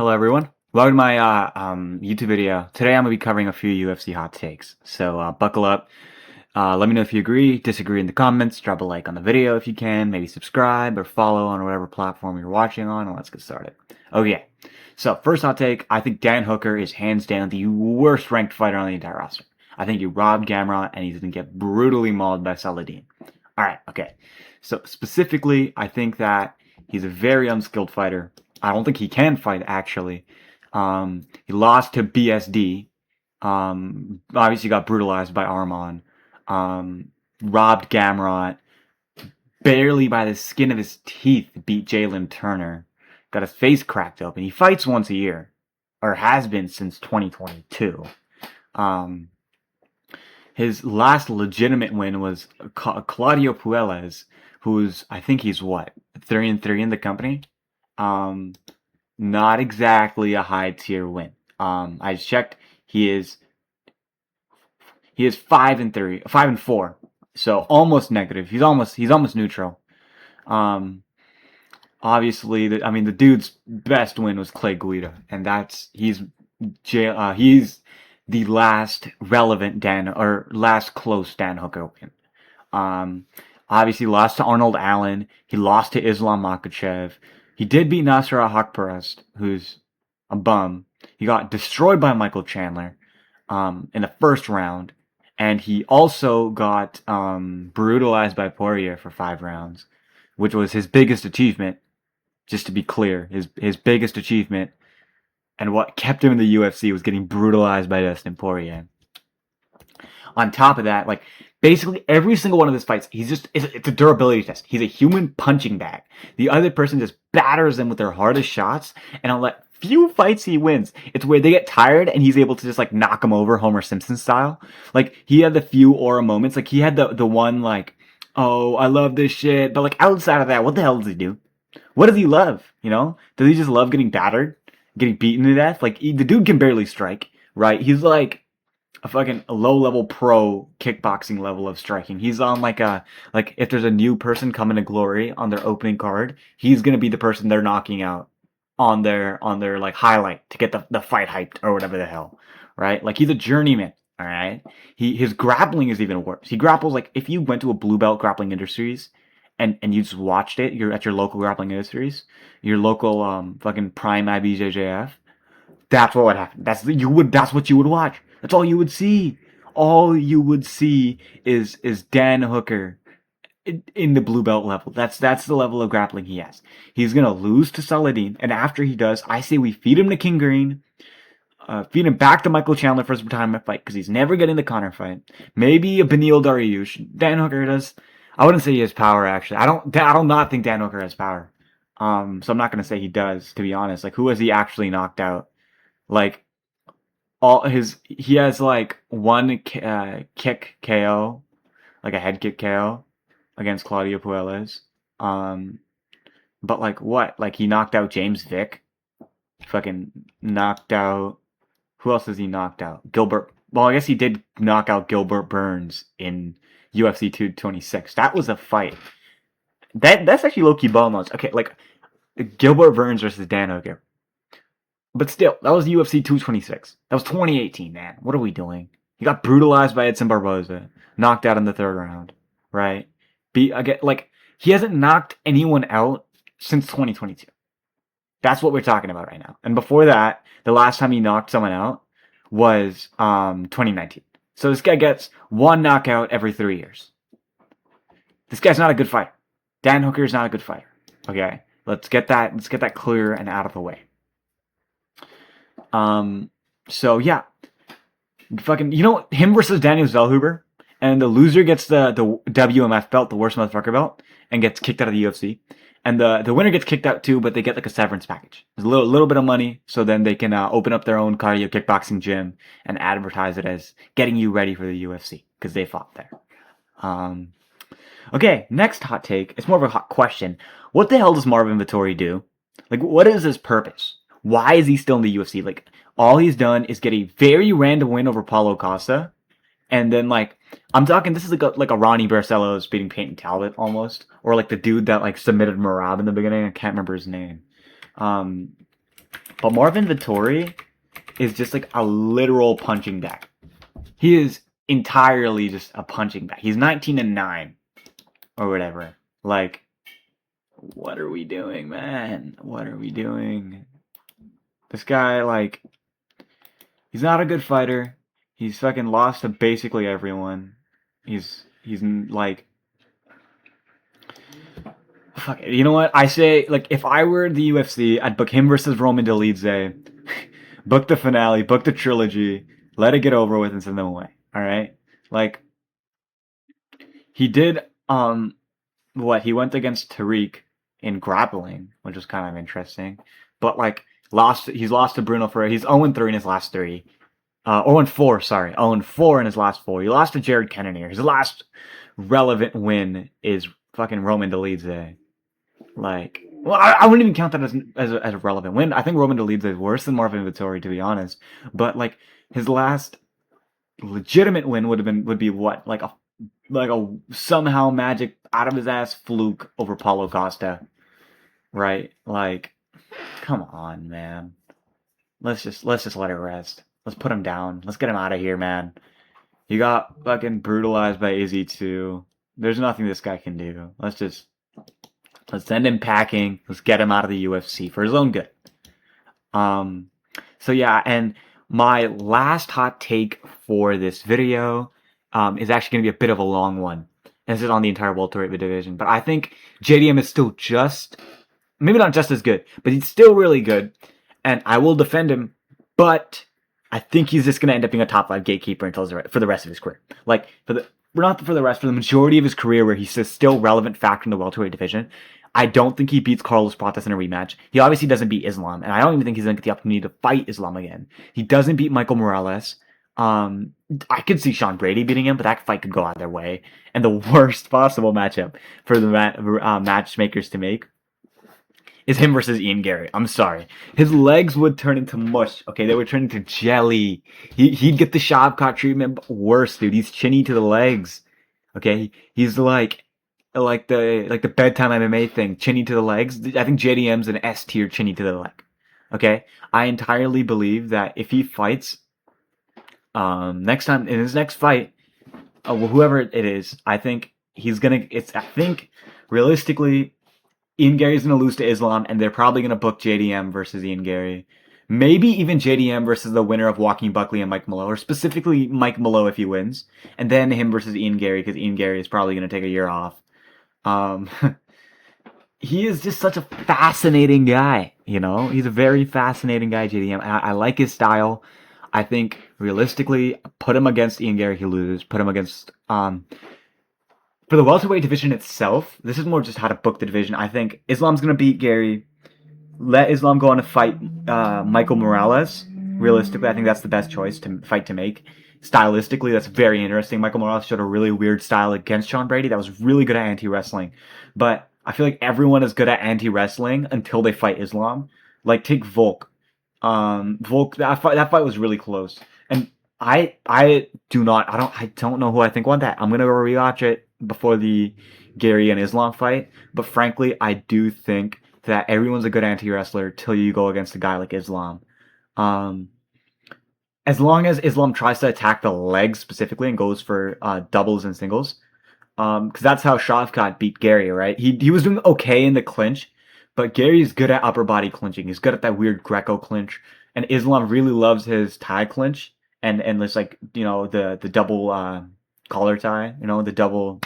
Hello everyone. Welcome to my YouTube video. Today I'm going to be covering a few UFC hot takes. So buckle up. Let me know if you agree, disagree in the comments. Drop a like on the video if you can. Maybe subscribe or follow on whatever platform you're watching on. And let's get started. Okay. So first hot take. I think Dan Hooker is hands down the worst ranked fighter on the entire roster. I think he robbed Gamrot and he's going to get brutally mauled by Saladin. Alright, okay. So specifically, I think that he's a very unskilled fighter. I don't think he can fight, actually. He lost to BSD. Obviously got brutalized by Arman. Robbed Gamrot. Barely by the skin of his teeth beat Jalen Turner. Got his face cracked open. He fights once a year. Or has been since 2022. His last legitimate win was Claudio Puelles, who's, I think he's what, 3-3 in the company? Not exactly a high tier win. I checked. He is 5-3, 5-4. So almost negative. He's almost neutral. Obviously, the dude's best win was Clay Guida, and he's the last relevant last close Dan Hooker win. Obviously lost to Arnold Allen. He lost to Islam Makhachev. He did beat Nasser Haqparast, who's a bum. He got destroyed by Michael Chandler in the first round. And he also got brutalized by Poirier for 5 rounds, which was his biggest achievement, just to be clear. His biggest achievement and what kept him in the UFC was getting brutalized by Dustin Poirier. On top of that, basically every single one of his fights, it's a durability test. He's a human punching bag. The other person just batters them with their hardest shots, and on few fights he wins, it's where they get tired and he's able to just knock them over Homer Simpson style. He had the few aura moments. He had the one oh, I love this shit. But outside of that, what the hell does he do? What does he love? Does he just love getting battered? Getting beaten to death? The dude can barely strike, right? He's a fucking low-level pro kickboxing level of striking. He's on if there's a new person coming to glory on their opening card, he's gonna be the person they're knocking out on their highlight to get the fight hyped or whatever the hell, right? He's a journeyman, all right? His grappling is even worse. He grapples if you went to a Blue Belt Grappling Industries and you just watched it, you're at your local Grappling Industries, your local fucking Prime IBJJF, that's what would happen. That's what you would watch. That's all you would see. All you would see is Dan Hooker in the blue belt level. That's the level of grappling he has. He's gonna lose to Saladin, and after he does, I say we feed him to King Green, feed him back to Michael Chandler for his retirement fight because he's never getting the Conor fight. Maybe a Beneil Dariush. Dan Hooker does. I wouldn't say he has power actually. I do not think Dan Hooker has power. So I'm not gonna say he does. To be honest, who has he actually knocked out? He has one kick KO, a head kick KO against Claudio Puelles. But what? He knocked out James Vick. Fucking knocked out. Who else has he knocked out? Gilbert. Well, I guess he did knock out Gilbert Burns in UFC 226. That was a fight. That's actually low key ball notes. Okay, Gilbert Burns versus Dan Hooker. But still, that was UFC 226. That was 2018, man. What are we doing? He got brutalized by Edson Barboza. Knocked out in the 3rd round. Right? He hasn't knocked anyone out since 2022. That's what we're talking about right now. And before that, the last time he knocked someone out was 2019. So this guy gets one knockout every 3 years. This guy's not a good fighter. Dan Hooker is not a good fighter. Okay? Let's get that clear and out of the way. So yeah, him versus Daniel Zellhuber, and the loser gets the WMF belt, the worst motherfucker belt, and gets kicked out of the UFC. And the winner gets kicked out too, but they get a severance package. There's a little bit of money, so then they can open up their own cardio kickboxing gym and advertise it as getting you ready for the UFC because they fought there. Okay, next hot take. It's more of a hot question. What the hell does Marvin Vettori do? What is his purpose? Why is he still in the UFC? All he's done is get a very random win over Paulo Costa, and then I'm talking. This is like a Ronnie Barcelos beating Peyton Talbot almost, or the dude that submitted Marab in the beginning. I can't remember his name. But Marvin Vettori is just like a literal punching bag. He is entirely just a punching bag. He's 19-9 or whatever. Like, what are we doing, man? What are we doing? This guy, like, he's not a good fighter. He's fucking lost to basically everyone. He's like, fuck it. You know what? I say, like, if I were the UFC, I'd book him versus Roman Dolidze, book the finale, book the trilogy, let it get over with, and send them away. All right, like he did. What he went against Tariq in grappling, which was kind of interesting, but like lost. He's lost to Bruno Ferreira. He's 0-3 in his last three. 0-4, sorry. 0-4 in his last four. He lost to Jared Cannonier. His last relevant win is fucking Roman Dolidze. Like, well, I wouldn't even count that as a relevant win. I think Roman Dolidze is worse than Marvin Vettori, to be honest. But like his last legitimate win would be what, like a somehow magic out of his ass fluke over Paulo Costa, right? Like, come on, man. Let's just let it rest. Let's put him down. Let's get him out of here, man. He got fucking brutalized by Izzy too. There's nothing this guy can do. Let's send him packing. Let's get him out of the UFC for his own good. So yeah, and my last hot take for this video is actually going to be a bit of a long one. And this is on the entire welterweight division. But I think JDM is still maybe not just as good, but he's still really good. And I will defend him, but I think he's just going to end up being a top 5 gatekeeper for the rest of his career. Like, for the majority of his career where he's a still relevant factor in the welterweight division. I don't think he beats Carlos Pratas in a rematch. He obviously doesn't beat Islam, and I don't even think he's going to get the opportunity to fight Islam again. He doesn't beat Michael Morales. I could see Sean Brady beating him, but that fight could go either way. And the worst possible matchup for the matchmakers to make is him versus Ian Gary. I'm sorry. His legs would turn into mush. Okay, they would turn into jelly. He'd get the Shavkat treatment, but worse, dude. He's chinny to the legs. Okay, he's like the bedtime MMA thing, chinny to the legs. I think JDM's an S tier chinny to the leg. Okay, I entirely believe that if he fights next time in his next fight, whoever it is, I think realistically, Ian Gary's gonna lose to Islam, and they're probably gonna book JDM versus Ian Gary. Maybe even JDM versus the winner of Joaquin Buckley and Mike Malone, or specifically Mike Malone if he wins, and then him versus Ian Gary because Ian Gary is probably gonna take a year off. He is just such a fascinating guy, you know? He's a very fascinating guy, JDM. I like his style. I think, realistically, put him against Ian Gary, he loses. Put him against, for the welterweight division itself, this is more just how to book the division. I think Islam's going to beat Gary. Let Islam go on to fight Michael Morales. Realistically, I think that's the best choice to make. Stylistically, that's very interesting. Michael Morales showed a really weird style against Sean Brady that was really good at anti-wrestling. But I feel like everyone is good at anti-wrestling until they fight Islam. Like, take Volk. Volk, that fight was really close. And I don't know who I think won that. I'm gonna go rewatch it before the Gary and Islam fight. But frankly, I do think that everyone's a good anti-wrestler till you go against a guy like Islam. As long as Islam tries to attack the legs specifically and goes for doubles and singles, because that's how Shavkat beat Gary, right? He was doing okay in the clinch, but Gary's good at upper body clinching. He's good at that weird Greco clinch, and Islam really loves his tie clinch and this, like, you know, the double collar tie, you know, the double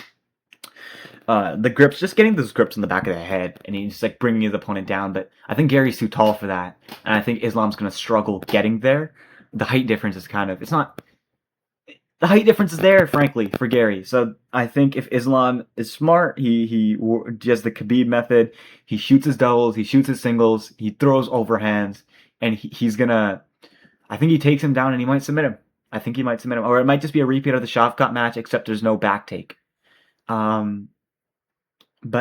the grips, just getting those grips in the back of the head, and he's like bringing his opponent down. But I think Gary's too tall for that, and I think Islam's gonna struggle getting there. The height difference is the height difference is there, frankly, for Gary. So I think if Islam is smart, he does the Khabib method. He shoots his doubles, he shoots his singles, he throws overhands, and he's gonna. I think he takes him down, and he might submit him. I think he might submit him, or it might just be a repeat of the Shavkat match, except there's no back take. But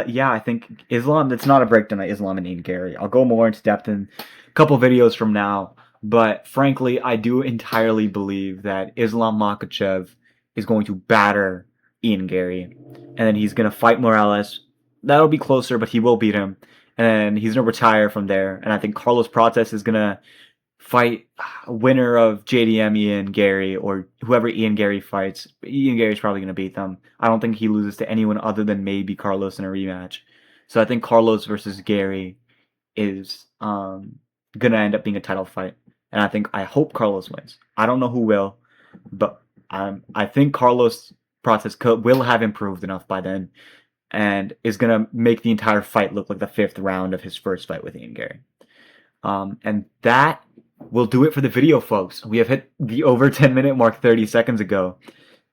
yeah, I think Islam. It's not a breakdown of Islam and Ian Gary. I'll go more into depth in a couple videos from now. But frankly, I do entirely believe that Islam Makhachev is going to batter Ian Gary. And then he's going to fight Morales. That'll be closer, but he will beat him. and he's gonna retire from there. And I think Carlos Prates is gonna fight winner of JDM Ian Gary or whoever Ian Gary fights. Ian Gary's probably gonna beat them. I don't think he loses to anyone other than maybe Carlos in a rematch. So I think Carlos versus Gary is gonna end up being a title fight, and I hope Carlos wins. I don't know who will, but I think Carlos Prates will have improved enough by then, and is gonna make the entire fight look like the 5th round of his first fight with Ian Gary. And that will do it for the video, folks. We have hit the over 10-minute mark 30 seconds ago.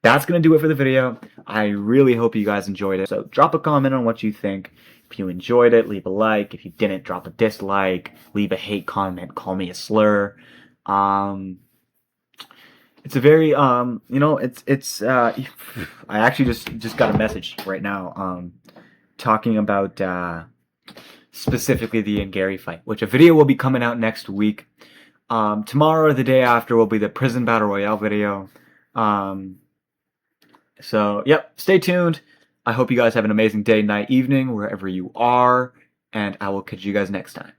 That's going to do it for the video. I really hope you guys enjoyed it. So drop a comment on what you think. If you enjoyed it, leave a like. If you didn't, drop a dislike. Leave a hate comment. Call me a slur. It's a very I actually just got a message right now talking about specifically the Ian Gary fight, which a video will be coming out next week. Tomorrow or the day after will be the Prison Battle Royale video. So, yep, stay tuned. I hope you guys have an amazing day, night, evening, wherever you are, and I will catch you guys next time.